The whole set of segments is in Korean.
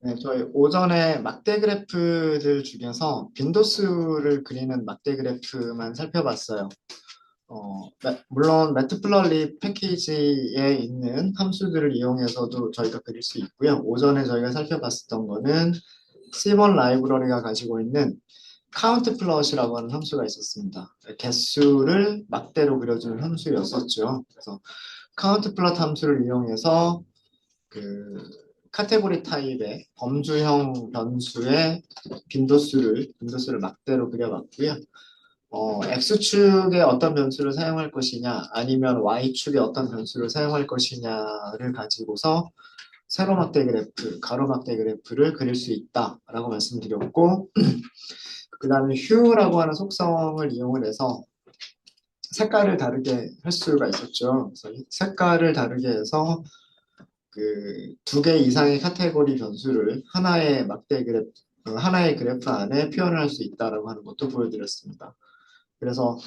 네, 저희 오전에 막대 그래프들 중에서 빈도수를 그리는 막대 그래프만 살펴봤어요. 물론 매트플러리 패키지에 있는 함수들을 이용해서도 저희가 그릴 수 있고요. 오전에 저희가 살펴봤었던 거는 C1 라이브러리가 가지고 있는 카운트 플롯이라고 하는 함수가 있었습니다. 개수를 막대로 그려주는 함수였었죠. 그래서 카운트 플롯 함수를 이용해서 그 카테고리 타입의 범주형 변수의 빈도수를 막대로 그려봤고요. X축에 어떤 변수를 사용할 것이냐, 아니면 Y축에 어떤 변수를 사용할 것이냐를 가지고서 세로 막대 그래프, 가로 막대 그래프를 그릴 수 있다라고 말씀드렸고, 그 다음에 hue라고 하는 속성을 이용을 해서 색깔을 다르게 할 수가 있었죠. 그래서 이 색깔을 다르게 해서 그 두 개 이상의 카테고리 변수를 하나의 그래프 안에 표현을 할 수 있다라고 하는 것도 보여드렸습니다. 그래서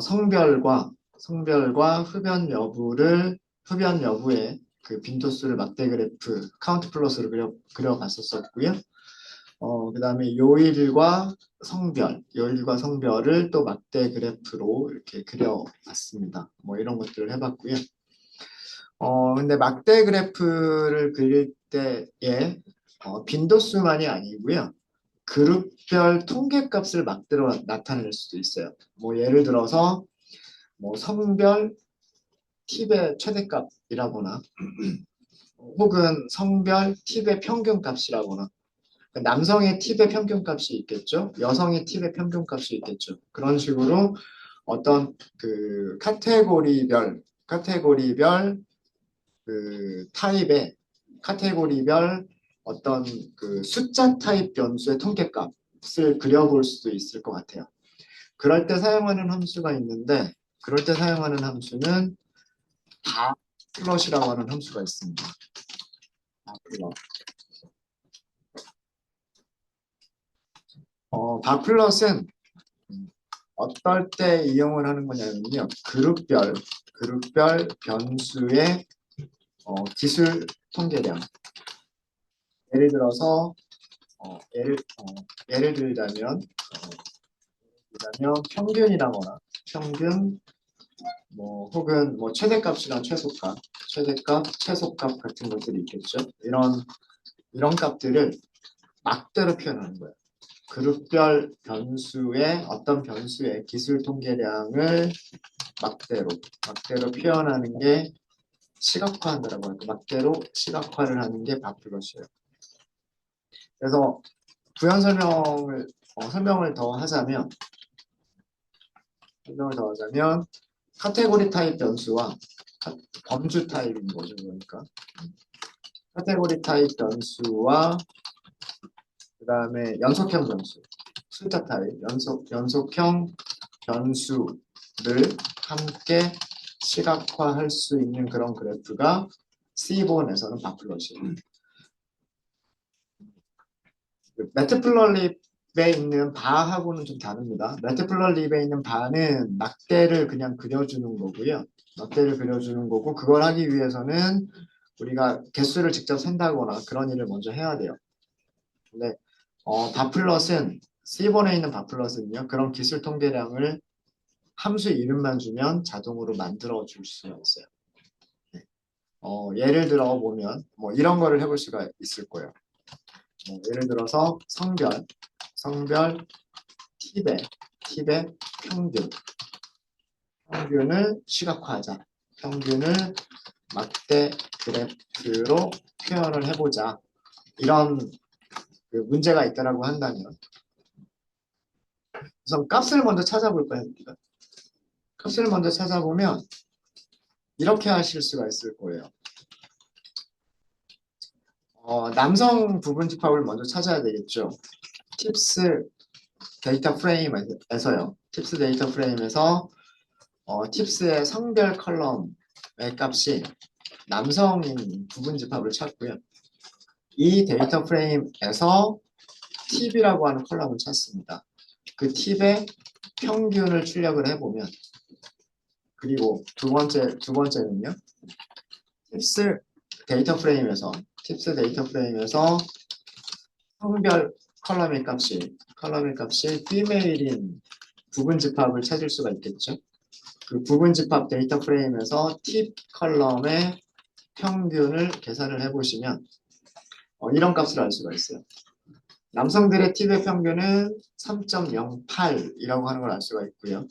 성별과 흡연 여부의 그 빈도수를 막대 그래프 카운트 플러스로 그려봤었고요. 그다음에 요일과 성별을 또 막대 그래프로 이렇게 그려봤습니다. 뭐 이런 것들을 해봤고요. 근데 막대 그래프를 그릴 때에 빈도수만이 아니고요. 그룹별 통계값을 막대로 나타낼 수도 있어요. 뭐 예를 들어서 뭐 성별 팁의 최대값이라거나 혹은 성별 팁의 평균값이라거나 남성의 팁의 평균값이 있겠죠. 여성의 팁의 평균값이 있겠죠. 그런 식으로 어떤 그 카테고리별 그 타입의 카테고리별 어떤 그 숫자 타입 변수의 통계값을 그려볼 수도 있을 것 같아요. 그럴 때 사용하는 함수가 있는데 그럴 때 사용하는 함수는 다 플롯이라고 하는 함수가 있습니다. 다 플롯. 다 플롯은 어떨 때 이용을 하는 거냐면요. 그룹별 변수의 기술 통계량. 예를 들어서 예를 들자면 평균 뭐 혹은 뭐 최대값이랑 최소값 같은 것들이 있겠죠. 이런 값들을 막대로 표현하는 거예요. 그룹별 변수의 어떤 변수의 기술 통계량을 막대로 표현하는 게 시각화한다라고 할까. 막대로 시각화를 하는 게 바플롯이에요. 그래서 부연 설명을 더 하자면 카테고리 타입 변수와 범주 타입인 거죠. 그러니까 카테고리 타입 변수와 그 다음에 연속형 변수, 숫자 타입, 연속형 변수를 함께 시각화할 수 있는 그런 그래프가 C본에서는 바플롯이에요. 매트플러립에 있는 바하고는 좀 다릅니다. 매트플러립에 있는 바는 막대를 그냥 그려주는 거고요. 막대를 그려주는 거고 그걸 하기 위해서는 우리가 개수를 직접 센다거나 그런 일을 먼저 해야 돼요. 근데 바플롯은 C본에 있는 바플롯은요. 그런 기술 통계량을 함수 이름만 주면 자동으로 만들어 줄 수가 있어요. 네. 예를 들어 보면 뭐 이런 거를 해볼 수가 있을 거예요. 예를 들어서 성별 팁의 평균을 시각화하자. 평균을 막대 그래프로 표현을 해보자. 이런 그 문제가 있다라고 한다면 우선 값을 먼저 찾아볼까요? 우리가? 값을 먼저 찾아보면 이렇게 하실 수가 있을 거예요. 남성 부분 집합을 먼저 찾아야 되겠죠. 팁스 데이터 프레임에서요. 팁스 데이터 프레임에서 팁스의 성별 컬럼의 값이 남성인 부분 집합을 찾고요. 이 데이터 프레임에서 팁이라고 하는 컬럼을 찾습니다. 그 팁의 평균을 출력을 해보면 그리고 두 번째는요. 팁스 데이터 프레임에서 성별 컬럼의 값이 female인 부분 집합을 찾을 수가 있겠죠. 그 부분 집합 데이터 프레임에서 팁 컬럼의 평균을 계산을 해보시면 이런 값을 알 수가 있어요. 남성들의 팁의 평균은 3.08이라고 하는 걸 알 수가 있고요.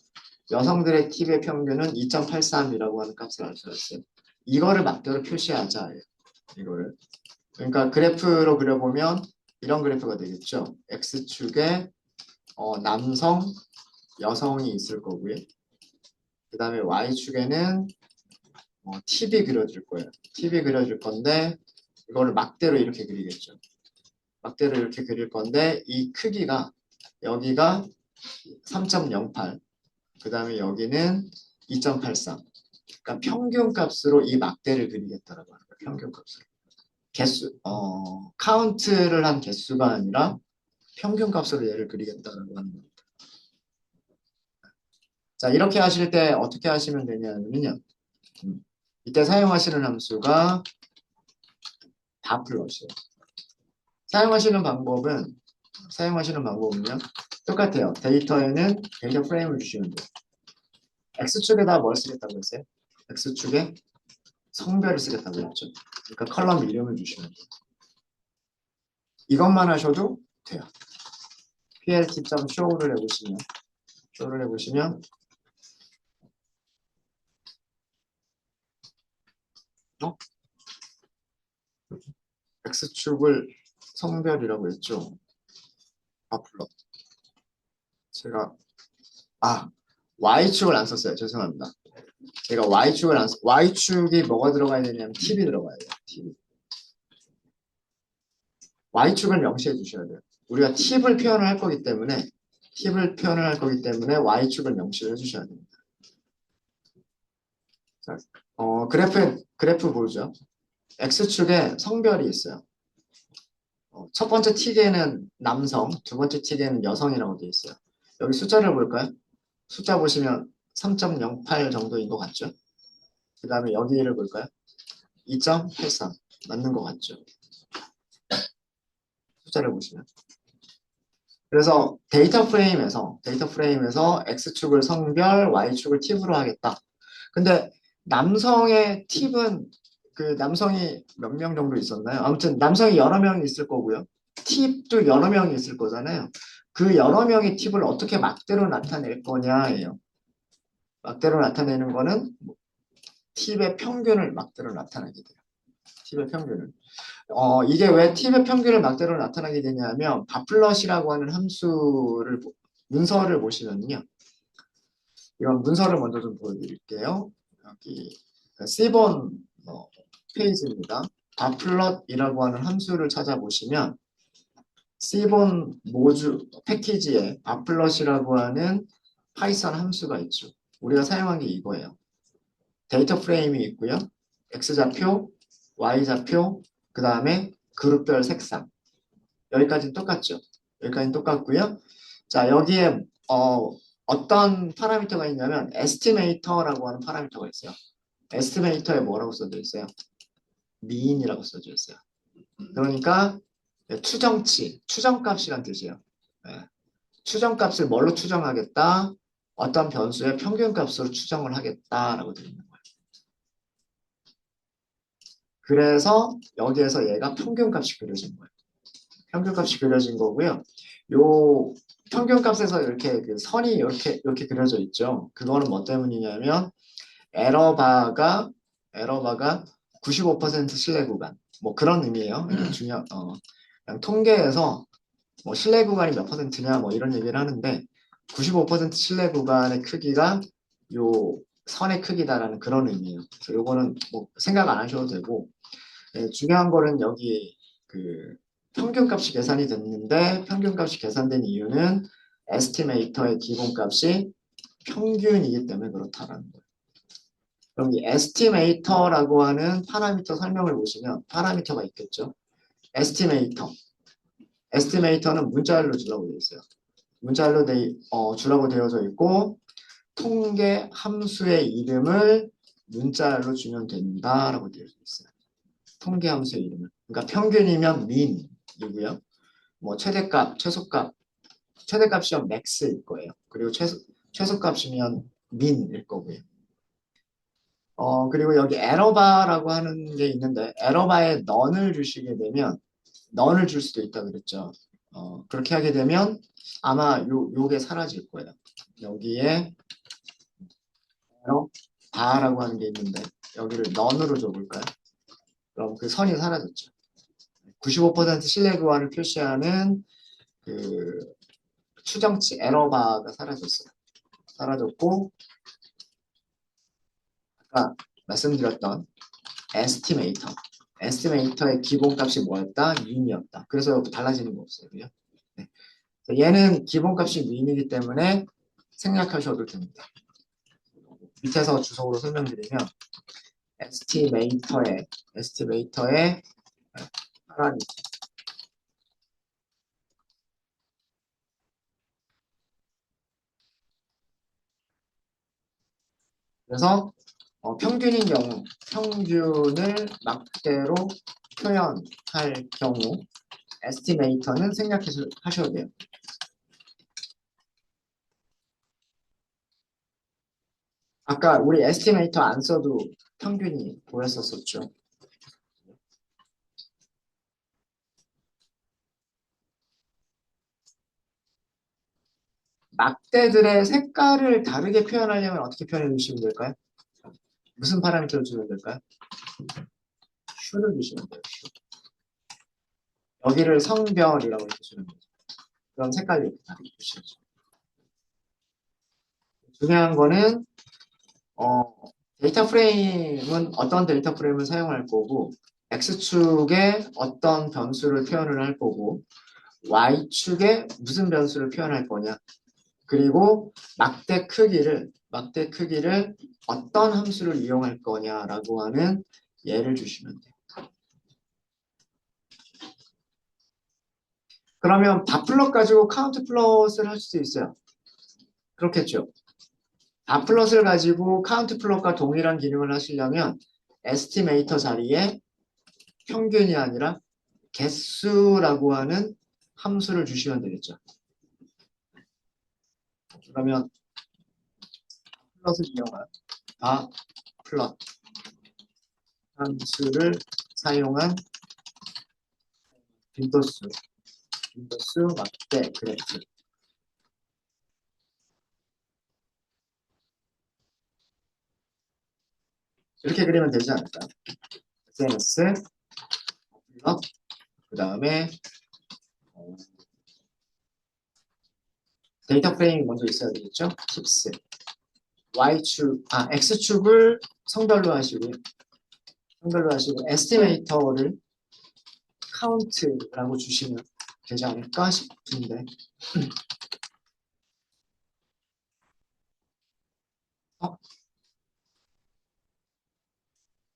여성들의 팁의 평균은 2.83이라고 하는 값을 알 수가 있어요. 이거를 막대로 표시하자. 이거를. 그러니까 그래프로 그려보면 이런 그래프가 되겠죠. X축에 남성, 여성이 있을 거고요. 그 다음에 Y축에는 팁이 그려질 거예요. 팁이 그려질 건데 이거를 막대로 이렇게 그리겠죠. 막대로 이렇게 그릴 건데 이 크기가 여기가 3.08, 그 다음에 여기는 2.83. 그러니까 평균 값으로 이 막대를 그리겠다라고 하는 거예요. 평균 값으로. 카운트를 한 개수가 아니라 평균 값으로 얘를 그리겠다라고 하는 겁니다. 자, 이렇게 하실 때 어떻게 하시면 되냐면요. 이때 사용하시는 함수가 바플롯이에요. 사용하시는 방법은요. 똑같아요. 데이터에는 데이터 프레임을 주시면 돼요. X축에다 뭘 쓰겠다고 했어요? X축에 성별을 쓰겠다고 했죠. 그러니까 컬럼 이름을 주시면 돼요. 이것만 하셔도 돼요. plt.show를 해보시면 X축을 성별이라고 했죠. 바플롯. 제가 Y축을 안 썼어요. 죄송합니다. 제가 Y축이 뭐가 들어가야 되냐면 팁이 들어가야 돼요. 팁이. Y축을 명시해 주셔야 돼요. 우리가 팁을 표현을 할 거기 때문에 Y축을 명시를 해주셔야 됩니다. 자, 그래프 보죠. X축에 성별이 있어요. 첫 번째 틱에는 남성, 두 번째 틱에는 여성이라고 되어 있어요. 여기 숫자를 볼까요? 숫자 보시면 3.08 정도인 것 같죠? 그 다음에 여기를 볼까요? 2.83 맞는 것 같죠? 숫자를 보시면. 그래서 데이터 프레임에서 X축을 성별, Y축을 팁으로 하겠다. 근데 남성의 팁은 그 남성이 몇 명 정도 있었나요? 아무튼 남성이 여러 명이 있을 거고요. 팁도 여러 명이 있을 거잖아요. 그 여러 명의 팁을 어떻게 막대로 나타낼 거냐예요. 막대로 나타내는 거는 팁의 평균을 막대로 나타내게 돼요. 팁의 평균을. 이게 왜 팁의 평균을 막대로 나타나게 되냐면 바플럿이라고 하는 문서를 보시면요. 이런 문서를 먼저 좀 보여드릴게요. 여기 C본 페이지입니다. 바플럿이라고 하는 함수를 찾아보시면 C본 모주 패키지에 바플럿이라고 하는 파이썬 함수가 있죠. 우리가 사용한 게 이거예요. 데이터 프레임이 있고요. X좌표, Y좌표, 그 다음에 그룹별 색상. 여기까지는 똑같죠. 여기까지는 똑같고요. 자, 여기에 어떤 파라미터가 있냐면 에스티메이터라고 하는 파라미터가 있어요. 에스티메이터에 뭐라고 써져 있어요? mean이라고 써져 있어요. 그러니까 추정치, 추정값이란 뜻이에요. 네. 추정값을 뭘로 추정하겠다? 어떤 변수의 평균값으로 추정을 하겠다라고 되어 있는 거예요. 그래서 여기에서 얘가 평균값이 그려진 거예요. 평균값이 그려진 거고요. 요 평균값에서 이렇게 그 선이 이렇게 그려져 있죠. 그거는 뭐 때문이냐면 에러바가 95% 신뢰 구간 뭐 그런 의미예요. 그냥 통계에서 뭐 신뢰 구간이 몇 퍼센트냐 뭐 이런 얘기를 하는데 95% 신뢰 구간의 크기가 요 선의 크기다라는 그런 의미예요. 그래서 요거는 뭐 생각 안 하셔도 되고 중요한 거는 여기 그 평균값이 계산이 됐는데 평균값이 계산된 이유는 에스티메이터의 기본값이 평균이기 때문에 그렇다라는 거예요. 그럼 이 에스티메이터라고 하는 파라미터 설명을 보시면 파라미터가 있겠죠. 에스티메이터는 문자열로 주라고 되어 있어요. 문자열로 주라고 되어져 있고 통계 함수의 이름을 문자열로 주면 된다라고 되어 있어요. 통계 함수의 이름을. 그러니까 평균이면 mean이고요. 뭐 최대값, 최소값, 최대값이면 max일 거예요. 그리고 최소값이면 min일 거고요. 그리고 여기 에러바라고 하는 게 있는데 에러바에 none을 주시게 되면 none을 줄 수도 있다 그랬죠. 그렇게 하게 되면 아마 요게 사라질 거예요. 여기에 바라고 하는 게 있는데 여기를 none으로 줘볼까요? 그럼 그 선이 사라졌죠. 95% 신뢰도화를 표시하는 그 추정치 에러바가 사라졌어요. 사라졌고 아까 말씀드렸던 에스티메이터의 기본값이 뭐였다? 민이었다. 그래서 달라지는 거 없어요. 그죠? 네. 얘는 기본값이 민이기 때문에 생략하셔도 됩니다. 밑에서 주석으로 설명드리면 에스티메이터의 파라미터. 그래서 평균인 경우 평균을 막대로 표현할 경우 에스티메이터는 생략하셔도 돼요. 아까 우리 에스티메이터 안 써도 평균이 보였었죠. 막대들의 색깔을 다르게 표현하려면 어떻게 표현해 주시면 될까요? 무슨 파라미터를 주면 될까요? 슈를 주시면 돼요. 슈. 여기를 성별이라고 이렇게 주는 거죠. 그럼 색깔이 이렇게 다르게 표시하죠. 중요한 거는 어, 데이터 프레임은 어떤 데이터 프레임을 사용할 거고 X축에 어떤 변수를 표현을 할 거고 Y축에 무슨 변수를 표현할 거냐 그리고 막대 크기를 어떤 함수를 이용할 거냐라고 하는 예를 주시면 돼요. 그러면 바플럿 가지고 카운트 플롯을 할 수도 있어요. 그렇겠죠. 바플럿을 가지고 카운트 플롯과 동일한 기능을 하시려면 에스티메이터 자리에 평균이 아니라 개수라고 하는 함수를 주시면 되겠죠. 그러면 플롯을 이용한 바플럿 함수를 사용한 빈도수 막대 그래프 이렇게 그리면 되지 않을까요? SNS 플롯 그 다음에 데이터 프레임이 먼저 있어야 되겠죠? tip스 X축을 성별로 하시고요. 에스티메이터를 카운트라고 주시면 되지 않을까 싶은데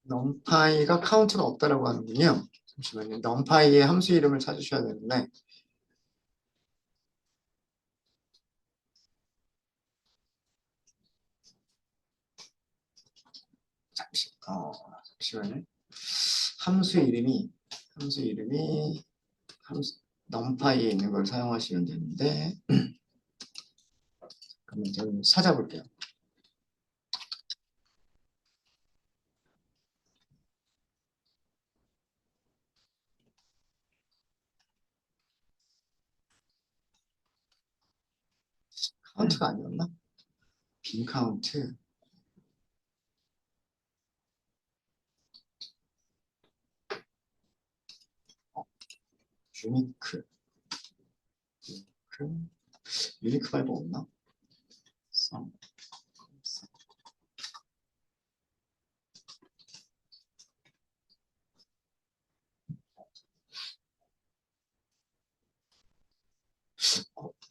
numpy가 카운트가 없다라고 하는군요. 잠시만요. numpy의 함수 이름을 찾으셔야 되는데 잠시만요. 함수 이름이 numpy에 있는 걸 사용하시면 되는데 그럼 좀 찾아볼게요. 카운트가 아니었나? 빈 카운트. 유니크. 유니크 발브 없나? 썸.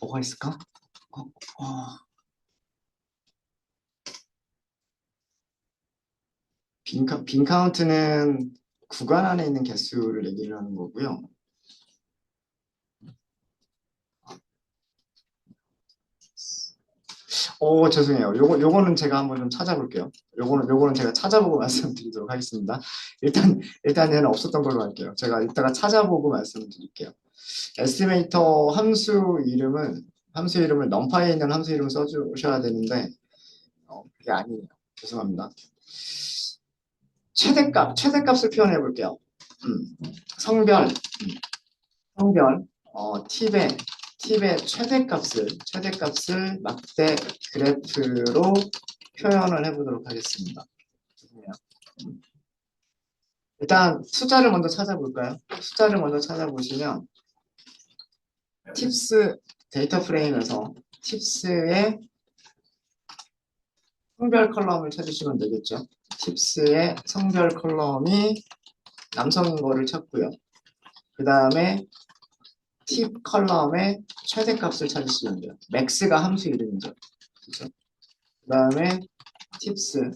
뭐가 있을까? 빈 카운트는 구간 안에 있는 개수를 얘기를 하는 거고요. 죄송해요. 요거는 제가 한번 좀 찾아볼게요. 요거는 제가 찾아보고 말씀드리도록 하겠습니다. 일단 얘는 없었던 걸로 할게요. 제가 이따가 찾아보고 말씀드릴게요. 에스티메이터 함수 이름을 넘파이에 있는 함수 이름 써주셔야 되는데, 그게 아니에요. 죄송합니다. 최대값을 표현해 볼게요. 음, 성별, 성별, 팁의 최대값을 막대 그래프로 표현을 해보도록 하겠습니다. 죄송해요. 음, 일단 숫자를 먼저 찾아볼까요? 숫자를 먼저 찾아보시면 팁스 데이터 프레임에서 팁스의 성별 컬럼을 찾으시면 되겠죠. 팁스의 성별 컬럼이 남성인 거를 찾고요. 그 다음에 팁 컬럼의 최대값을 찾으시면 돼요. 맥스가 함수 이름이죠. 그렇죠? 그 다음에 팁스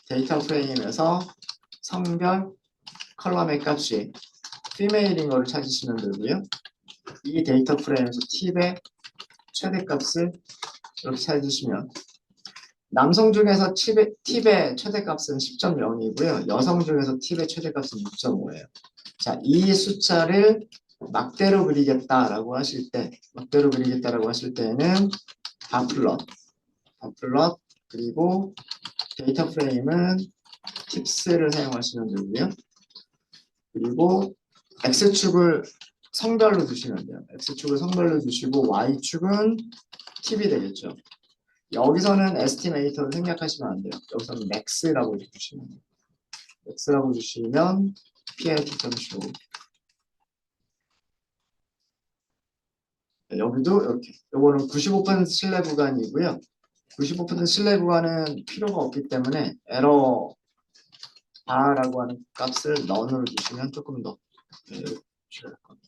데이터 프레임에서 성별 컬럼의 값이 피메일인 거를 찾으시면 되고요. 이 데이터 프레임에서 팁의 최대값을 이렇게 찾으시면 남성 중에서 팁의 최대값은 10.0이고요. 여성 중에서 팁의 최대값은 6.5예요. 자, 이 숫자를 막대로 그리겠다라고 하실 때는 바플럿, 그리고 데이터 프레임은 팁스를 사용하시면 되고요. 그리고 X축을 성별로 두시면 돼요. X축을 성별로 두시고 Y축은 팁이 되겠죠. 여기서는 에스티메이터를 생략하시면 안 돼요. 여기서는 max라고 주시면 돼요. max라고 주시면 PLT.show. 여기도 이렇게. 요거는 95% 신뢰 구간이고요. 95% 신뢰 구간은 필요가 없기 때문에 에러 바라고 하는 값을 넌으로 주시면 조금 더 주셔야 될 겁니다.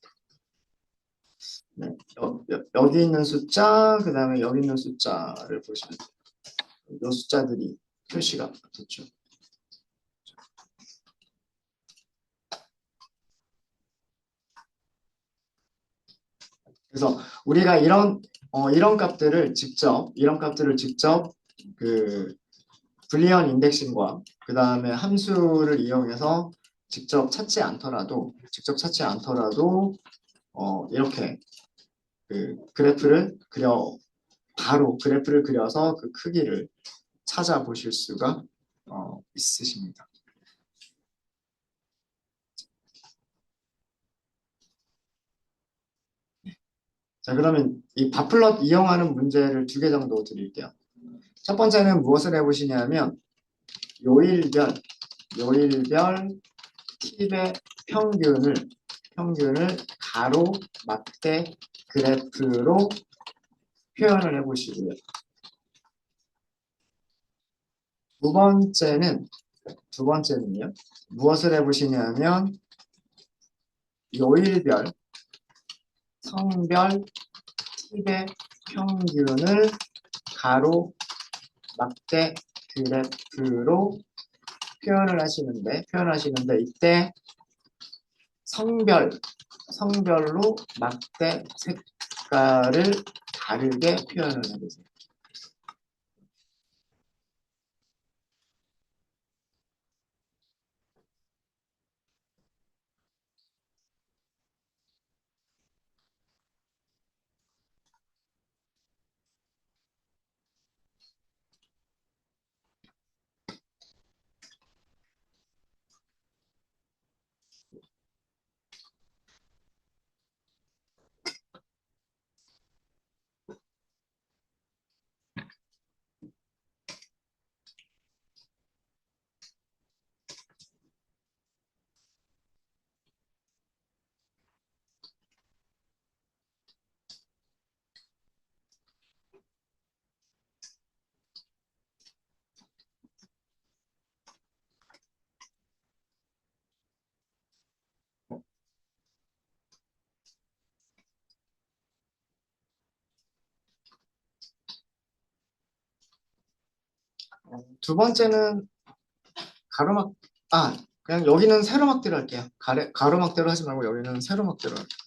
네, 여기 있는 숫자, 그 다음에 여기 있는 숫자를 보시면 돼요. 이 숫자들이 표시가 됐죠. 그래서 우리가 이런 값들을 직접 그 불리언 인덱싱과 그 다음에 함수를 이용해서 직접 찾지 않더라도 이렇게 그 바로 그래프를 그려서 그 크기를 찾아보실 수가 있으십니다. 자, 그러면 이 바플럿 이용하는 문제를 2개 정도 드릴게요. 첫 번째는 무엇을 해보시냐면 요일별 팁의 평균을 가로 막대 그래프로 표현을 해보시고요. 두 번째는요. 무엇을 해보시냐면 요일별 성별 팁의 평균을 가로 막대 그래프로 표현을 하시는데 이때 성별로 막대 색깔을 다르게 표현을 해보세요. 두 번째는 가로막 그냥 여기는 세로막대로 할게요. 가로막대로 하지 말고 여기는 세로막대로 할게요.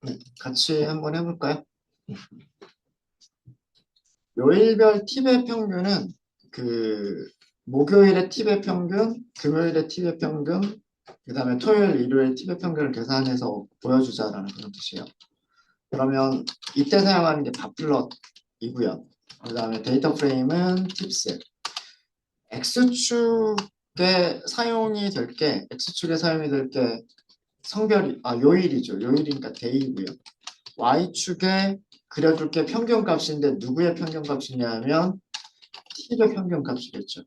네, 같이 한번 해볼까요? 요일별 팁의 평균은 그 목요일의 팁의 평균, 금요일의 팁의 평균, 그 다음에 토요일, 일요일 팁의 평균을 계산해서 보여주자라는 그런 뜻이에요. 그러면 이때 사용하는 게 바플럿이고요. 그 다음에 데이터 프레임은 팁스. X축에 사용이 될 게 요일이죠. 요일이니까 데이고요. Y축에 그려줄 게 평균값인데 누구의 평균값이냐면 T의 평균값이겠죠.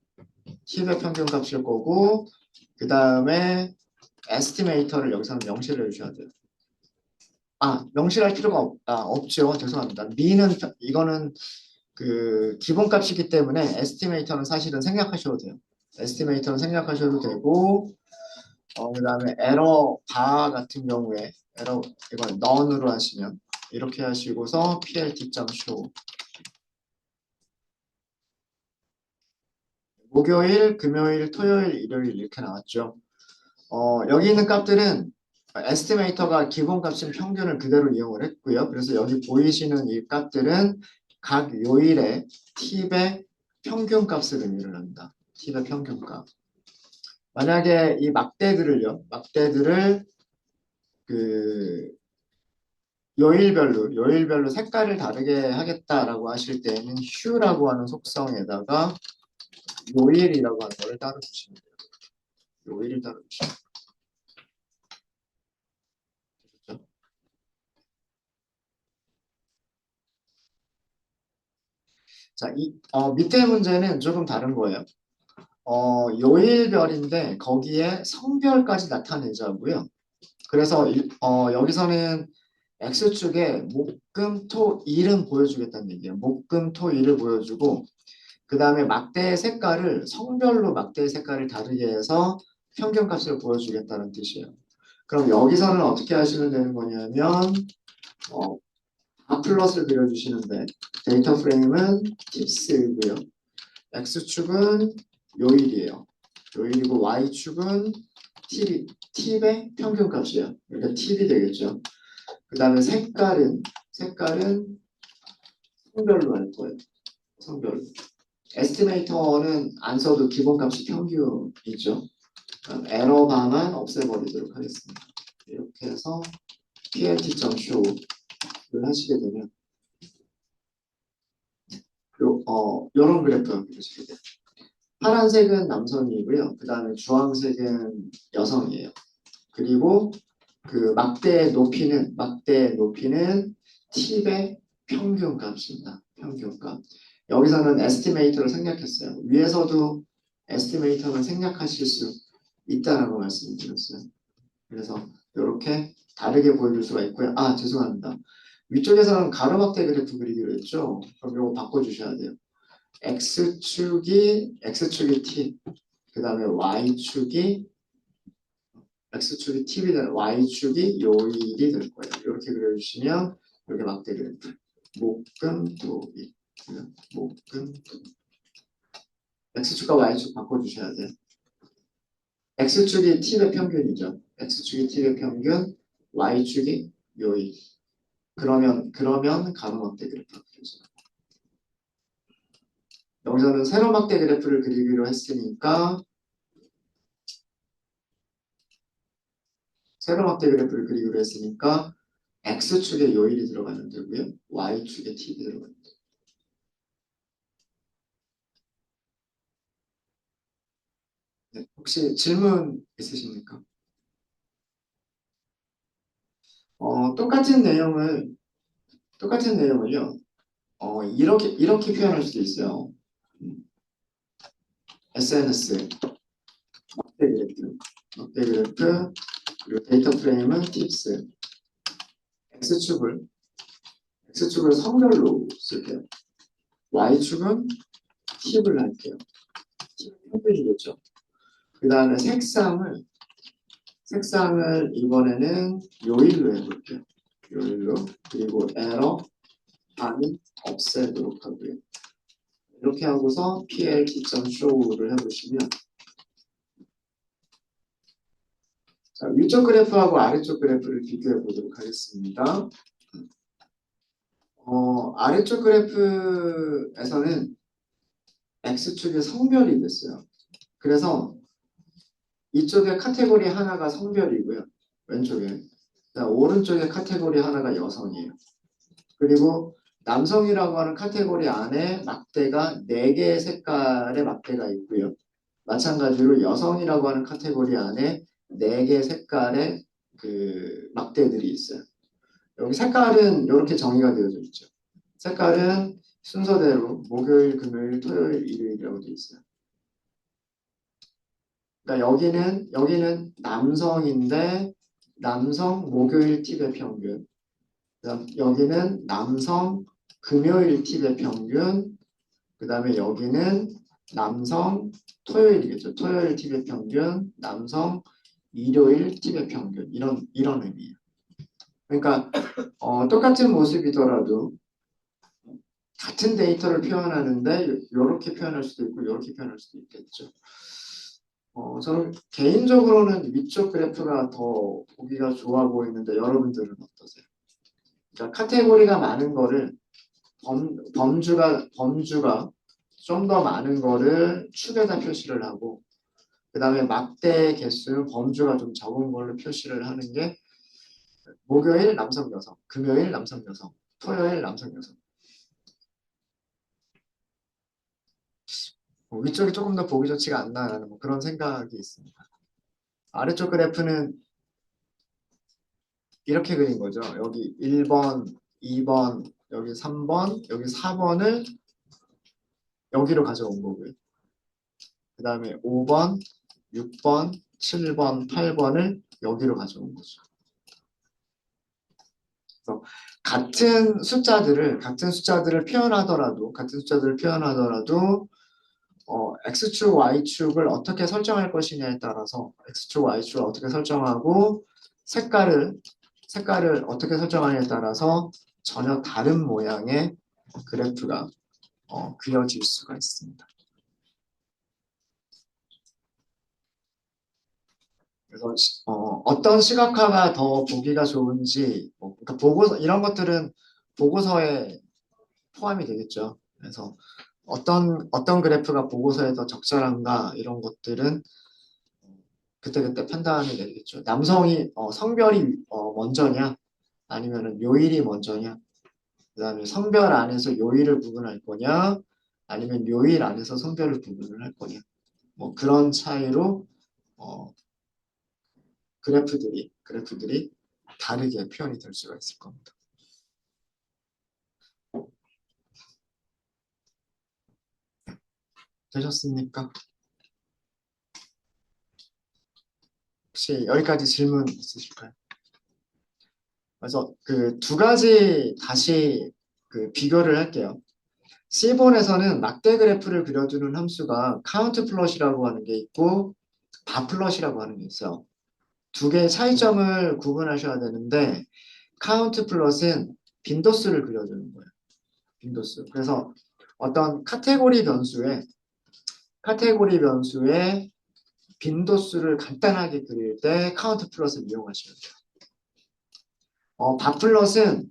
T의 평균값일 거고 그 다음에 에스티메이터를 여기서는 명시를 해주셔야 돼요. 명시할 필요가 없죠. 죄송합니다. 이거는 그 기본값이기 때문에 에스티메이터는 사실은 생략하셔도 돼요. 에스티메이터는 생략하셔도 되고 그 다음에 에러 바 같은 경우에 이걸 none으로 하시면 이렇게 하시고서 plt.show 목요일, 금요일, 토요일, 일요일 이렇게 나왔죠. 여기 있는 값들은 에스티메이터가 기본값인 평균을 그대로 이용을 했고요. 그래서 여기 보이시는 이 값들은 각 요일의 팁의 평균값을 의미를 합니다. 팁의 평균값. 만약에 이 막대들을 그 요일별로 색깔을 다르게 하겠다라고 하실 때는 hue라고 하는 속성에다가 요일이라고 하는 거를 따로 주시면 돼요. 요일을 따로 주시면 되죠. 자, 밑에 문제는 조금 다른 거예요. 요일별인데 거기에 성별까지 나타내자고요. 그래서 여기서는 X축에 목, 금, 토, 일은 보여주겠다는 얘기예요. 목, 금, 토, 일을 보여주고 그 다음에 성별로 막대의 색깔을 다르게 해서 평균값을 보여주겠다는 뜻이에요. 그럼 여기서는 어떻게 하시면 되는 거냐면 어, 플롯을 그려주시는데 데이터 프레임은 팁스고요. X축은 요일이에요. 요일이고 Y축은 팁의 평균값이에요. 그러니까 팁이 되겠죠. 그 다음에 색깔은 성별로 할 거예요. 성별로. 에스티메이터는 안 써도 기본값이 평균이죠. 그럼 에러바만 없애버리도록 하겠습니다. 이렇게 해서 plt.show를 하시게 되면 요런 그래프가 그려지게 돼요. 파란색은 남성이고요. 그 다음에 주황색은 여성이에요. 그리고 그 막대의 높이는 팁의 평균값입니다. 평균값. 여기서는 에스티메이터를 생략했어요. 위에서도 에스티메이터를 생략하실 수 있다라고 말씀을 드렸어요. 그래서 이렇게 다르게 보여줄 수가 있고요. 죄송합니다. 위쪽에서는 가로막대 그래프 그리기로 했죠. 그럼 이거 바꿔주셔야 돼요. X축이 T, 그 다음에 X축이 T이 되는 Y축이 요일이 될 거예요. 이렇게 그려주시면 이렇게 막대 그래프. 목금 토일. 목금 토일. X축과 Y축 바꿔주셔야 돼요. X축이 T의 평균이죠. X축이 T의 평균, Y축이 요일. 그러면 가로막대 그래프가 그려져요. 여기서는 세로막대 그래프를 그리기로 했으니까 X축에 요일이 들어가면 되고요. Y축에 T이 들어가면 돼요. 네, 혹시 질문 있으십니까? 똑같은 내용을요. 이렇게 표현할 수도 있어요. SNS, 막대 그래프, 그리고 데이터 프레임은 팁스. X축을, X축을 성별로 쓸게요. Y축은 팁을 할게요. 팁은 평균이겠죠. 그 다음에 색상을 이번에는 요일로 해볼게요. 요일로. 그리고 에러, 반은 없애도록 하고요. 이렇게 하고서 plt.show를 해보시면 자, 위쪽 그래프하고 아래쪽 그래프를 비교해 보도록 하겠습니다. 아래쪽 그래프에서는 X축이 성별이 됐어요. 그래서 이쪽에 카테고리 하나가 성별이고요. 왼쪽에. 자, 오른쪽에 카테고리 하나가 여성이에요. 그리고 남성이라고 하는 카테고리 안에 막대가 4개의 색깔의 막대가 있고요. 마찬가지로 여성이라고 하는 카테고리 안에 4개의 색깔의 그 막대들이 있어요. 여기 색깔은 이렇게 정의가 되어져 있죠. 색깔은 순서대로 목요일, 금요일, 토요일, 일요일이라고 되어 있어요. 그러니까 여기는 남성인데 남성 목요일 팁의 평균. 그다음 여기는 남성 금요일 팁의 평균. 그다음에 여기는 남성 토요일이겠죠. 토요일 팁의 평균, 남성 일요일 팁의 평균. 이런 의미예요. 그러니까 똑같은 모습이더라도 같은 데이터를 표현하는데 이렇게 표현할 수도 있고 이렇게 표현할 수도 있겠죠. 저는 개인적으로는 위쪽 그래프가 더 보기가 좋아 보이는데 여러분들은 어떠세요? 그러니까 카테고리가 많은 거를 범주가 좀 더 많은 거를 축에다 표시를 하고 그 다음에 막대 개수는 범주가 좀 적은 걸로 표시를 하는 게 목요일 남성 여성, 금요일 남성 여성, 토요일 남성 여성. 위쪽이 조금 더 보기 좋지가 않나라는 뭐 그런 생각이 있습니다. 아래쪽 그래프는 이렇게 그린 거죠. 여기 1번, 2번, 여기 3번, 여기 4번을 여기로 가져온 거고요. 그 다음에 5번, 6번, 7번, 8번을 여기로 가져온 거죠. 그래서 같은 숫자들을 표현하더라도 X축, Y축을 어떻게 설정할 것이냐에 따라서 X축, Y축을 어떻게 설정하고 색깔을 어떻게 설정하냐에 따라서 전혀 다른 모양의 그래프가 그려질 수가 있습니다. 그래서 어떤 시각화가 더 보기가 좋은지 그러니까 보고서 이런 것들은 보고서에 포함이 되겠죠. 그래서 어떤 그래프가 보고서에 더 적절한가 이런 것들은 그때그때 판단이 되겠죠. 남성이 성별이 먼저냐 아니면은 요일이 먼저냐 그다음에 성별 안에서 요일을 구분할 거냐 아니면 요일 안에서 성별을 구분을 할 거냐 뭐 그런 차이로 어, 그래프들이 다르게 표현이 될 수가 있을 겁니다. 되셨습니까? 혹시 여기까지 질문 있으실까요? 그래서 그 두 가지 다시 그 비교를 할게요. C본에서는 막대 그래프를 그려주는 함수가 카운트 플롯이라고 하는 게 있고 바 플롯이라고 하는 게 있어요. 두 개의 차이점을 구분하셔야 되는데 카운트 플롯은 빈도수를 그려주는 거예요. 빈도수. 그래서 어떤 카테고리 변수의 빈도수를 간단하게 그릴 때 카운트 플롯을 이용하시면 돼요. 바 플롯은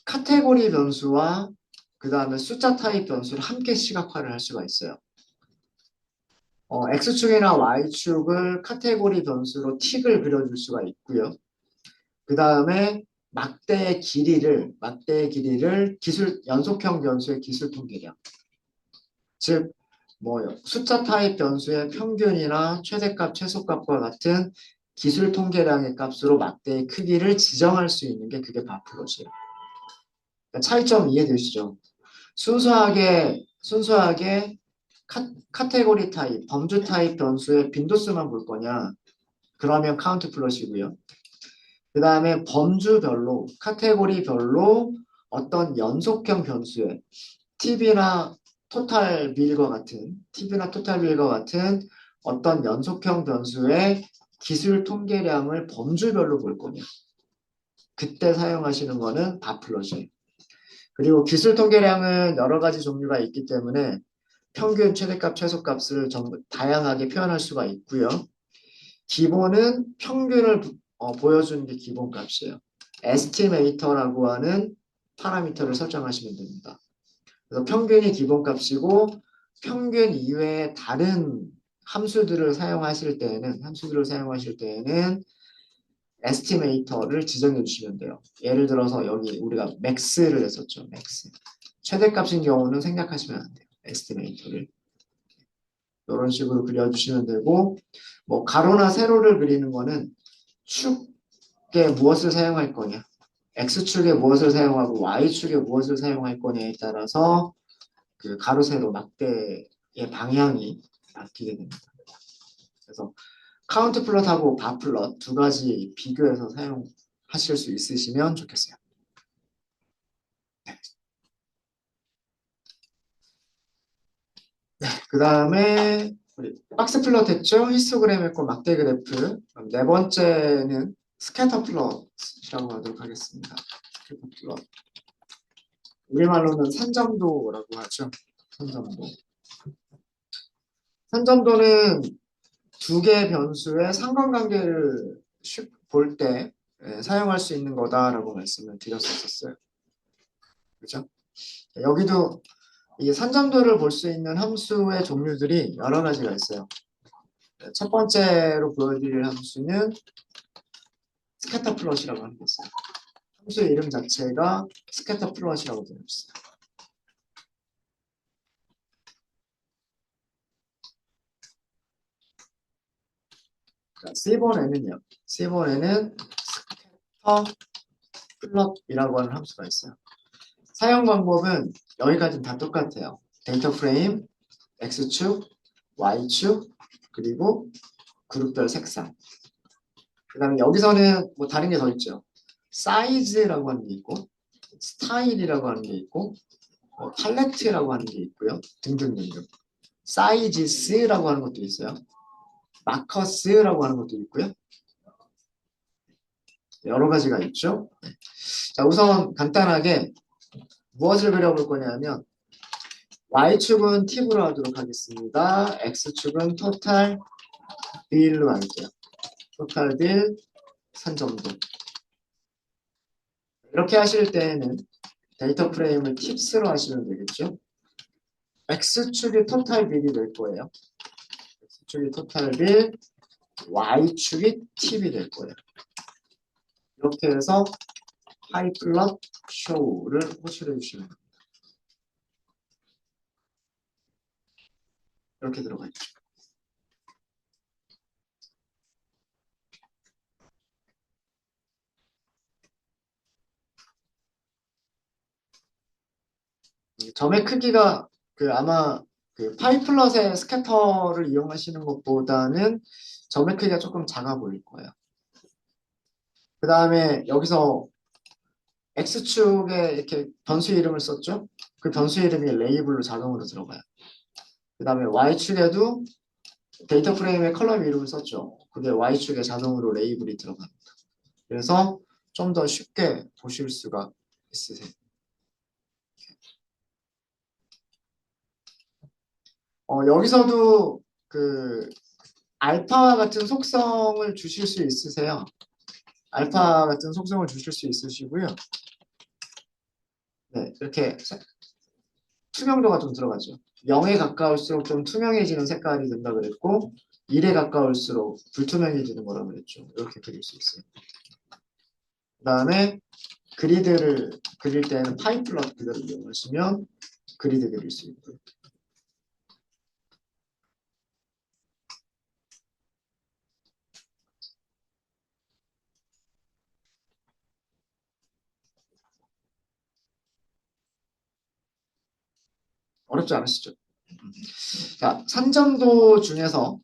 카테고리 변수와 그 다음에 숫자 타입 변수를 함께 시각화를 할 수가 있어요. X축이나 Y축을 카테고리 변수로 틱을 그려줄 수가 있고요. 그 다음에 막대의 길이를 연속형 변수의 기술 통계량. 즉, 숫자 타입 변수의 평균이나 최대값, 최소값과 같은 기술 통계량의 값으로 막대의 크기를 지정할 수 있는 게 그게 바플롯이에요. 그러니까 차이점 이해되시죠? 순수하게 카테고리 타입, 범주 타입 변수의 빈도수만 볼 거냐? 그러면 카운트 플롯이고요. 그 다음에 범주별로, 카테고리별로 어떤 연속형 변수의 TV나 토탈 빌과 같은 어떤 연속형 변수의 기술 통계량을 범주별로 볼 거냐. 그때 사용하시는 거는 바플롯이에요. 그리고 기술 통계량은 여러 가지 종류가 있기 때문에 평균, 최대값, 최소값을 전부 다양하게 표현할 수가 있고요. 기본은 평균을 보여주는 게 기본 값이에요. 에스티메이터라고 하는 파라미터를 설정하시면 됩니다. 그래서 평균이 기본 값이고 평균 이외에 다른 함수들을 사용하실 때에는 에스티메이터를 지정해 주시면 돼요. 예를 들어서 여기 우리가 맥스를 했었죠. 맥스. 최대값인 경우는 생략하시면 안 돼요. 에스티메이터를. 이런 식으로 그려주시면 되고 뭐 가로나 세로를 그리는 거는 축에 무엇을 사용할 거냐 X축에 무엇을 사용하고 Y축에 무엇을 사용할 거냐에 따라서 그 가로 세로 막대의 방향이 바뀌게 됩니다. 그래서 카운트 플롯하고 바 플롯 두 가지 비교해서 사용하실 수 있으시면 좋겠어요. 그 다음에 우리 박스 플롯 했죠? 히스토그램 했고 막대 그래프. 그럼 네 번째는 스캐터 플롯이라고 하도록 하겠습니다. 스캐터 플롯. 우리말로는 산점도라고 하죠. 산점도. 산점도는 두 개의 변수의 상관관계를 볼 때 사용할 수 있는 거다라고 말씀을 드렸었어요. 그죠? 여기도 이 산점도를 볼 수 있는 함수의 종류들이 여러 가지가 있어요. 첫 번째로 보여드릴 함수는 스캐터 플롯이라고 하는 게 있어요. 함수의 이름 자체가 스캐터 플롯이라고 되어 있어요. 자, C번에는요. C번에는 스캐터 플롯이라고 하는 함수가 있어요. 사용 방법은 여기까지는 다 똑같아요. 데이터 프레임, X축, Y축, 그리고 그룹별 색상. 그 다음에 여기서는 뭐 다른 게 더 있죠. 사이즈라고 하는 게 있고, 스타일이라고 하는 게 있고, 팔레트라고 하는 게 있고요. 등등등등. 사이즈스라고 하는 것도 있어요. 마커스라고 하는 것도 있고요. 여러 가지가 있죠. 자, 우선 간단하게 무엇을 그려볼 거냐면 Y축은 팁으로 하도록 하겠습니다. X축은 토탈 빌로 할게요. 토탈 빌 산점도. 이렇게 하실 때에는 데이터 프레임을 팁스로 하시면 되겠죠. X축이 토탈 빌이 될 거예요. X축이 토탈 빌, Y축이 팁이 될 거예요. 이렇게 해서 하이 플롯 쇼를 호출해 주시면 됩니다. 이렇게 들어가 있죠. 점의 크기가 아마 파이 플롯의 스캐터를 이용하시는 것보다는 점의 크기가 조금 작아 보일 거예요. 그 다음에 여기서 X축에 이렇게 변수 이름을 썼죠? 그 변수 이름이 레이블로 자동으로 들어가요. 그 다음에 Y축에도 데이터 프레임에 컬럼 이름을 썼죠? 그게 Y축에 자동으로 레이블이 들어갑니다. 그래서 좀 더 쉽게 보실 수가 있으세요. 여기서도 알파와 같은 속성을 주실 수 있으세요. 알파 같은 속성을 주실 수 있으시고요. 네, 이렇게 투명도가 좀 들어가죠. 0에 가까울수록 좀 투명해지는 색깔이 된다 그랬고 1에 가까울수록 불투명해지는 거라고 그랬죠. 이렇게 그릴 수 있어요. 그 다음에 그리드를 그릴 때는 파이플럿 그대로 이용하시면 그리드 그릴 수 있고요. 어렵지 않으시죠? 자, 산점도 중에서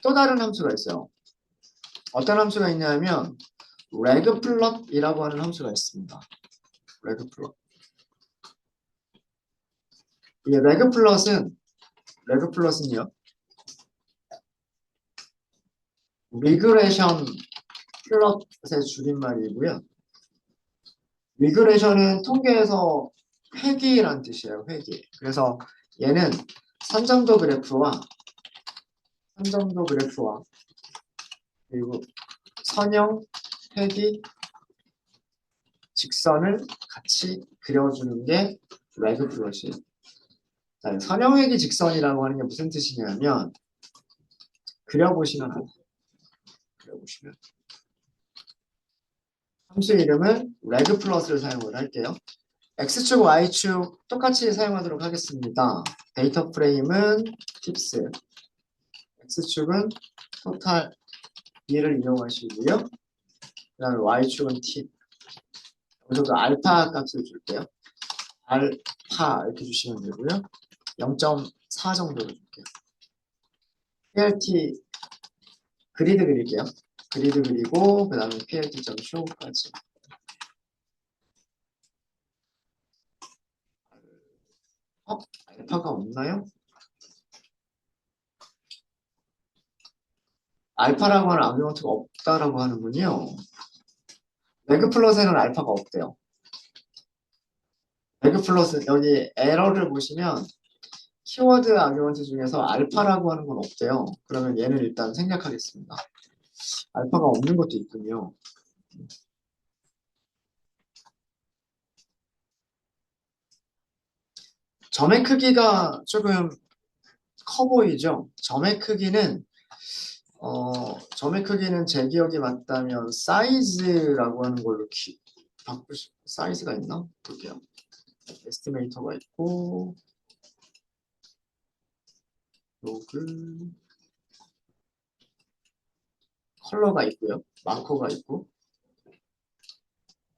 또 다른 함수가 있어요. 어떤 함수가 있냐면 레그 플롯이라고 하는 함수가 있습니다. 레그 플롯. 이 레그 플롯은요. 리그레션 플롯의 줄임말이고요. 리그레션은 통계에서 회귀라는 뜻이에요. 회귀. 그래서 얘는 선점도 그래프와 그리고 선형, 회기, 직선을 같이 그려주는 게 레그 플롯이에요. 자, 선형, 회기, 직선이라고 하는 게 무슨 뜻이냐면 그려보시면 알아요. 그려보시면 함수 이름을 레그 플롯을 사용을 할게요. X축, Y축 똑같이 사용하도록 하겠습니다. 데이터 프레임은 팁스, X축은 토탈 2를 이용하시고요. 그 다음에 Y축은 팁. 여기서도 알파 값을 줄게요. 알파 이렇게 주시면 되고요. 0.4 정도로 줄게요. PLT 그리드 그릴게요. 그리드 그리고 그 다음에 PLT.show까지. 알파가 없나요? 알파라고 하는 아규먼트가 없다라고 하는군요. 레그 플러스에는 알파가 없대요. 레그 플러스 여기 에러를 보시면 키워드 아규먼트 중에서 알파라고 하는 건 없대요. 그러면 얘는 일단 생략하겠습니다. 알파가 없는 것도 있군요. 점의 크기가 조금 커 보이죠? 점의 크기는 제 기억이 맞다면 사이즈라고 하는 걸로 바꿀 사이즈가 있나? 볼게요. 에스티메이터가 있고 로그 컬러가 있고요. 마커가 있고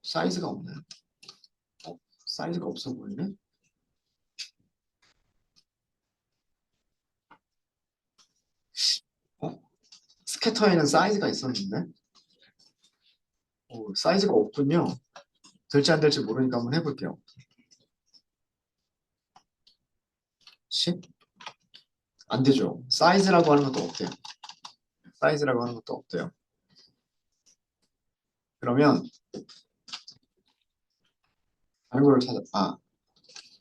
사이즈가 없나요? 사이즈가 없어 보이네. 스캐터에는 사이즈가 있었는데 사이즈가 없군요. 될지 안 될지 모르니까 한번 해볼게요. 10? 안 되죠. 사이즈라고 하는 것도 없대요. 사이즈라고 하는 것도 없대요. 그러면 다른 걸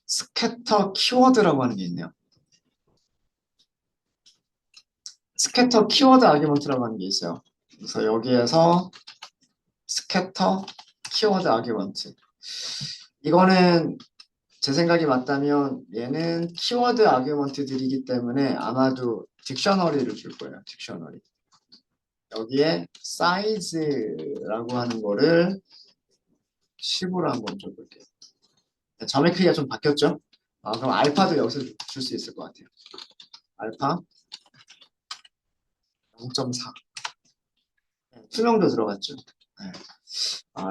스캐터 키워드라고 하는 게 있네요. 스캐터 키워드 아규먼트라고 하는 게 있어요. 그래서 여기에서 스캐터 키워드 아규먼트. 이거는 제 생각이 맞다면 얘는 키워드 아규먼트들이기 때문에 아마도 딕셔너리를 줄 거예요. 딕셔너리. 여기에 사이즈라고 하는 거를 10으로 한번 줘볼게요. 점의 크기가 좀 바뀌었죠? 그럼 알파도 여기서 줄 수 있을 것 같아요. 알파 0.4. 투명도 들어갔죠. 네.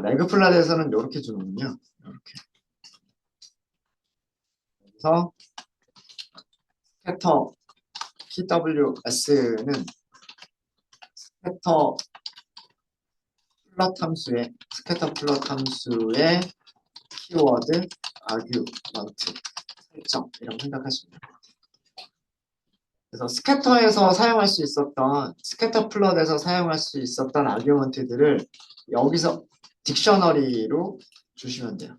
레그 플랫에서는 이렇게 주는군요. 이렇게. 그래서 스캐터 PWS는 스캐터 플롯 함수의 키워드 아규먼트 설정이라고 생각하시면 돼요. 그래서 스캐터 플롯에서 사용할 수 있었던 아규먼트들을 여기서 딕셔너리로 주시면 돼요.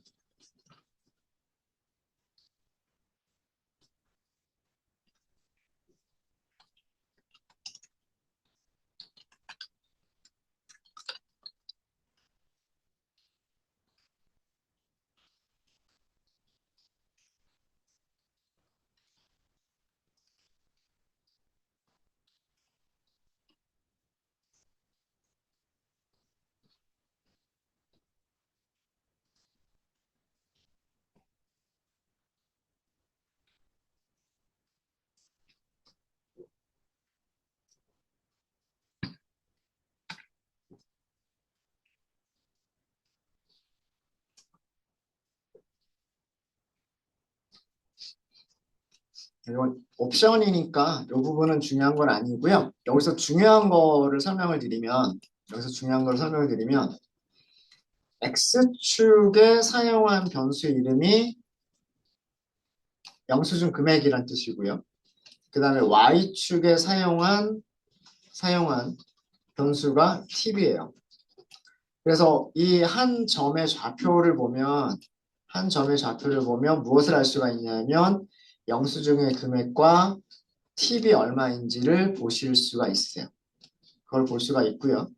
이건 옵션이니까 이 부분은 중요한 건 아니고요. 여기서 중요한 거를 설명을 드리면 X축에 사용한 변수 이름이 영수증 금액이란 뜻이고요. 그 다음에 Y축에 사용한 변수가 팁이에요. 그래서 이 한 점의 좌표를 보면 무엇을 알 수가 있냐면 영수증의 금액과 팁이 얼마인지를 보실 수가 있어요. 그걸 볼 수가 있고요.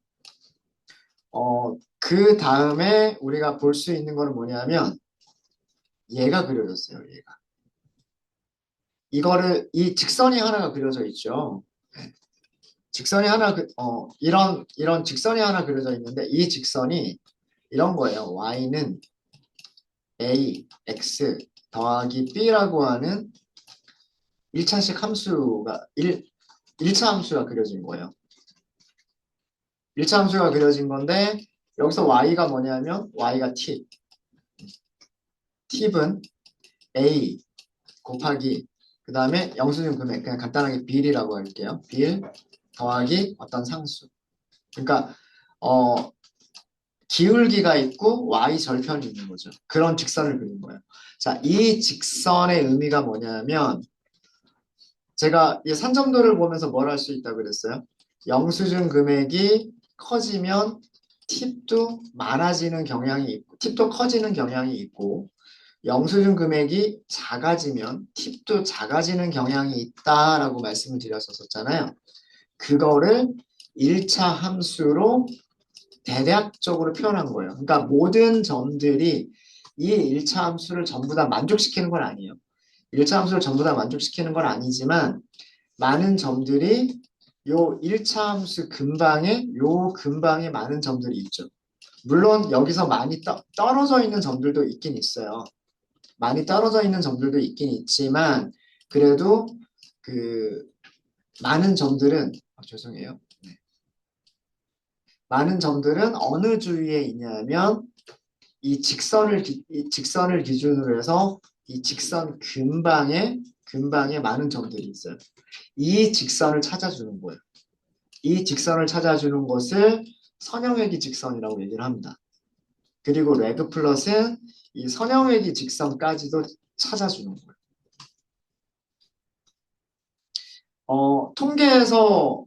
그 다음에 우리가 볼 수 있는 거는 뭐냐면 얘가 그려졌어요. 얘가. 이 직선이 하나가 그려져 있죠. 네. 직선이 하나, 이런 직선이 하나 그려져 있는데 이 직선이 이런 거예요. y는 a, x 더하기 b라고 하는 1차식 함수가, 1차 함수가 그려진 거예요. 1차 함수가 그려진 건데 여기서 y가 뭐냐면 y가 팁. 팁은 a 곱하기 그 다음에 영수증 금액 그냥 간단하게 빌이라고 할게요. 빌 더하기 어떤 상수. 그러니까 기울기가 있고 y 절편이 있는 거죠. 그런 직선을 그린 거예요. 자, 이 직선의 의미가 뭐냐면 제가 이 산점도를 보면서 뭘 할 수 있다고 그랬어요? 영수증 금액이 커지면 팁도 많아지는 경향이 있고 팁도 커지는 경향이 있고 영수증 금액이 작아지면 팁도 작아지는 경향이 있다라고 말씀을 드렸었잖아요. 그거를 1차 함수로 대략적으로 표현한 거예요. 그러니까 모든 점들이 이 1차 함수를 전부 다 만족시키는 건 아니에요. 1차 함수를 전부 다 만족시키는 건 아니지만 많은 점들이 요 1차 함수 근방에 많은 점들이 있죠. 물론 여기서 많이 떨어져 있는 점들도 있긴 있어요. 많이 떨어져 있는 점들도 있긴 있지만 그래도 그 많은 점들은 죄송해요. 네. 많은 점들은 어느 주위에 있냐면 이 직선을 기준으로 해서 이 직선 근방에 많은 점들이 있어요. 이 직선을 찾아주는 거예요. 이 직선을 찾아주는 것을 선형회기 직선이라고 얘기를 합니다. 그리고 레그 플롯은 이 선형회기 직선까지도 찾아주는 거예요. 통계에서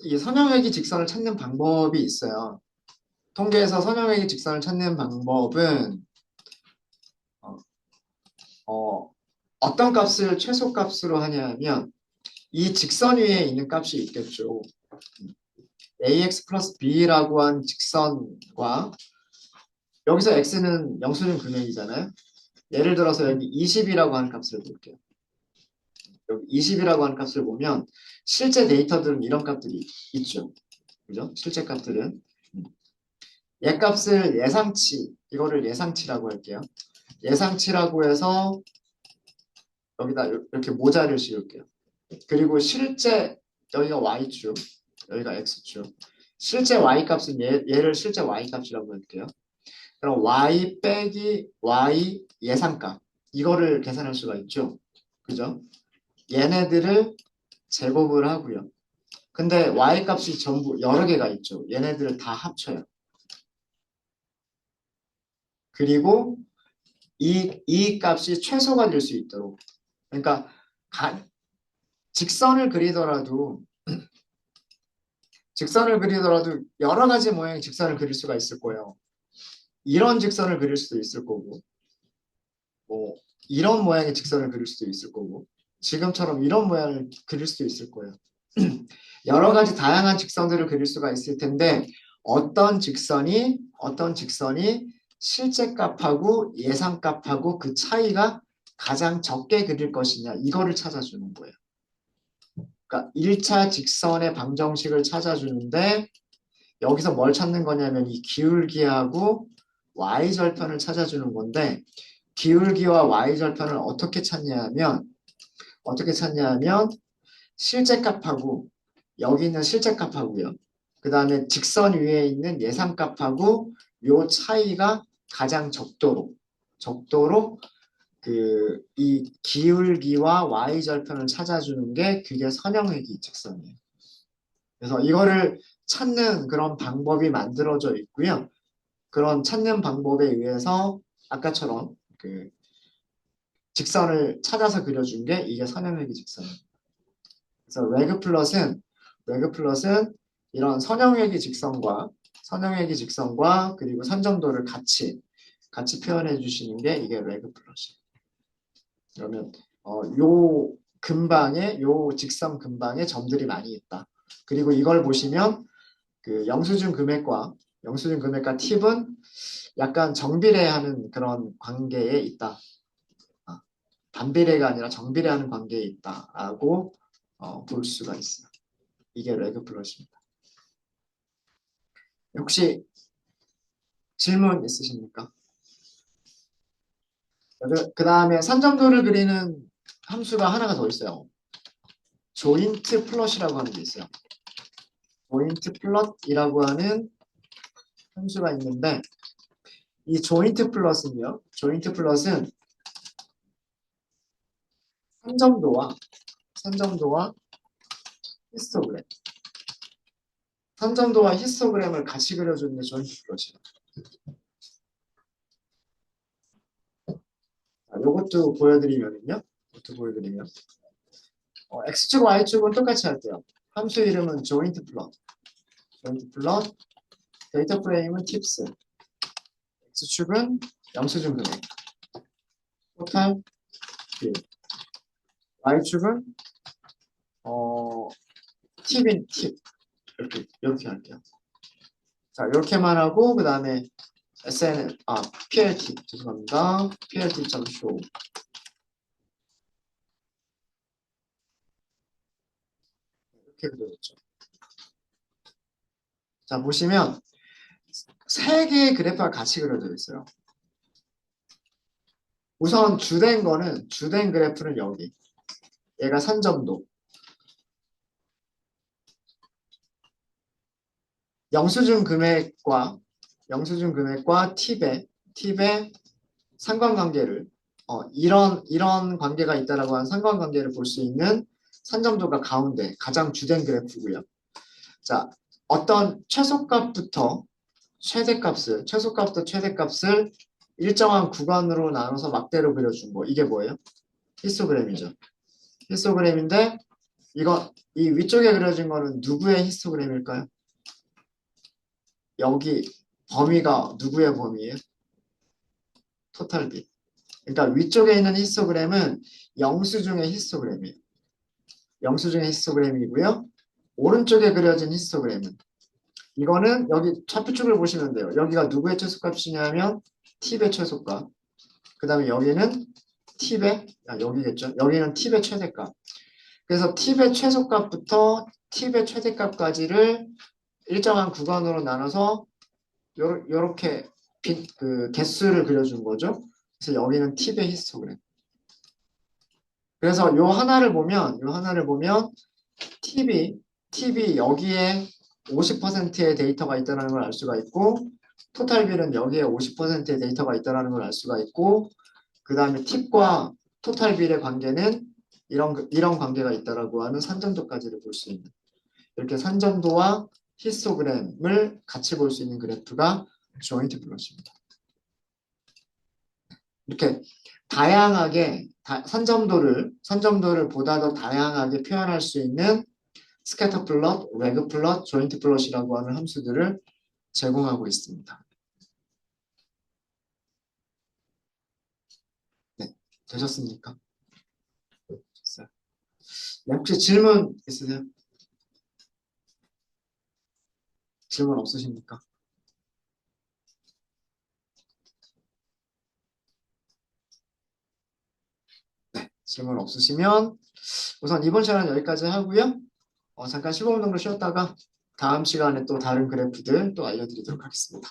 이 선형회기 직선을 찾는 방법이 있어요. 통계에서 선형회기 직선을 찾는 방법은 어, 어, 어떤 값을 최소값으로 하냐면 이 직선 위에 있는 값이 있겠죠. ax 플러스 b라고 한 직선과 여기서 x는 영수증 금액이잖아요. 예를 들어서 여기 20이라고 하는 값을 볼게요. 여기 20이라고 하는 값을 보면 실제 데이터들은 이런 값들이 있죠. 그죠? 실제 값들은 얘 값을 이거를 예상치라고 할게요. 예상치라고 해서 여기다 이렇게 모자를 씌울게요. 그리고 실제 여기가 y축, 여기가 x축. 실제 y값은 얘를 실제 y값이라고 할게요. 그럼 y 빼기 y 예상값 이거를 계산할 수가 있죠. 그죠? 얘네들을 제곱을 하고요. 근데 y값이 전부 여러 개가 있죠. 얘네들을 다 합쳐요. 그리고 이 값이 최소가 될 수 있도록 그러니까 직선을 그리더라도 여러 가지 모양의 직선을 그릴 수가 있을 거예요. 이런 직선을 그릴 수도 있을 거고 뭐 이런 모양의 직선을 그릴 수도 있을 거고 지금처럼 이런 모양을 그릴 수도 있을 거예요. 여러 가지 다양한 직선들을 그릴 수가 있을 텐데 어떤 직선이 실제 값하고 예상 값하고 그 차이가 가장 적게 그릴 것이냐 이거를 찾아주는 거예요. 그러니까 1차 직선의 방정식을 찾아주는데 여기서 뭘 찾는 거냐면 이 기울기하고 y절편을 찾아주는 건데 기울기와 y절편을 어떻게 찾냐면 실제 값하고 여기 있는 실제 값하고요. 그 다음에 직선 위에 있는 예상 값하고 요 차이가 가장 적도록 이 기울기와 y절편을 찾아주는 게 그게 선형회기 직선이에요. 그래서 이거를 찾는 그런 방법이 만들어져 있고요. 그런 찾는 방법에 의해서 아까처럼 그 직선을 찾아서 그려준 게 이게 선형회기 직선이에요. 그래서 레그 플롯은 이런 선형회기 직선과 그리고 산점도를 같이 표현해 주시는 게 이게 레그 플롯이에요. 그러면 요 직선 근방에 점들이 많이 있다. 그리고 이걸 보시면 그 영수증 금액과 팁은 약간 정비례하는 그런 관계에 있다. 아, 반비례가 아니라 정비례하는 관계에 있다라고 볼 수가 있어요. 이게 레그 플롯입니다. 혹시 질문 있으십니까? 그 다음에 산점도를 그리는 함수가 하나가 더 있어요. 조인트 플롯이라고 하는 게 있어요. 조인트 플롯이라고 하는 함수가 있는데 이 조인트 플롯은 산점도와 히스토그램 산점도와 히스토그램을 같이 그려주는 게 조인트 플롯이에요. 이것도 보여드리면요. X축, Y축은 똑같이 할게요. 함수 이름은 조인트 플롯, 데이터 프레임은 팁스, X축은 영수증 금액, 토탈 비, Y축은 팁인 팁 이렇게 할게요. 자 이렇게만 하고 그 다음에 PLT 죄송합니다. PLT.show 이렇게 그려졌죠. 자 보시면 세 개의 그래프가 같이 그려져 있어요. 우선 주된 그래프는 여기. 얘가 산점도. 영수증 금액과 팁의 상관관계를 이런 관계가 있다라고 하는 상관관계를 볼 수 있는 산점도가 가운데 가장 주된 그래프고요. 자, 어떤 최소값부터 최대값을 일정한 구간으로 나눠서 막대로 그려준 거. 이게 뭐예요? 히스토그램이죠. 히스토그램인데 이 위쪽에 그려진 거는 누구의 히스토그램일까요? 여기 범위가 누구의 범위예요? 토탈비. 그러니까 위쪽에 있는 히스토그램은 영수증의 히스토그램이고요. 오른쪽에 그려진 히스토그램은 이거는 여기 차표축을 보시면 돼요. 여기가 누구의 최소값이냐면 팁의 최소값. 그 다음에 여기는 여기겠죠. 여기는 팁의 최대값. 그래서 팁의 최소값부터 팁의 최대값까지를 일정한 구간으로 나눠서 요렇게 그 개수를 그려준 거죠. 그래서 여기는 팁의 히스토그램. 그래서 요 하나를 보면 팁이 여기에 50%의 데이터가 있다는 걸 알 수가 있고 토탈빌은 여기에 50%의 데이터가 있다는 걸 알 수가 있고 그 다음에 팁과 토탈빌의 관계는 이런 관계가 있다라고 하는 산점도까지를 볼 수 있는 이렇게 산점도와 히스토그램을 같이 볼 수 있는 그래프가 조인트 플롯입니다. 이렇게 다양하게 산점도를 보다 더 다양하게 표현할 수 있는 스캐터 플롯, 레그 플롯, 조인트 플롯이라고 하는 함수들을 제공하고 있습니다. 네, 되셨습니까? 됐어요. 네, 혹시 질문 있으세요? 질문 없으십니까? 네, 질문 없으시면 우선 이번 시간은 여기까지 하고요. 잠깐 15분 정도 쉬었다가 다음 시간에 또 다른 그래프들 또 알려드리도록 하겠습니다.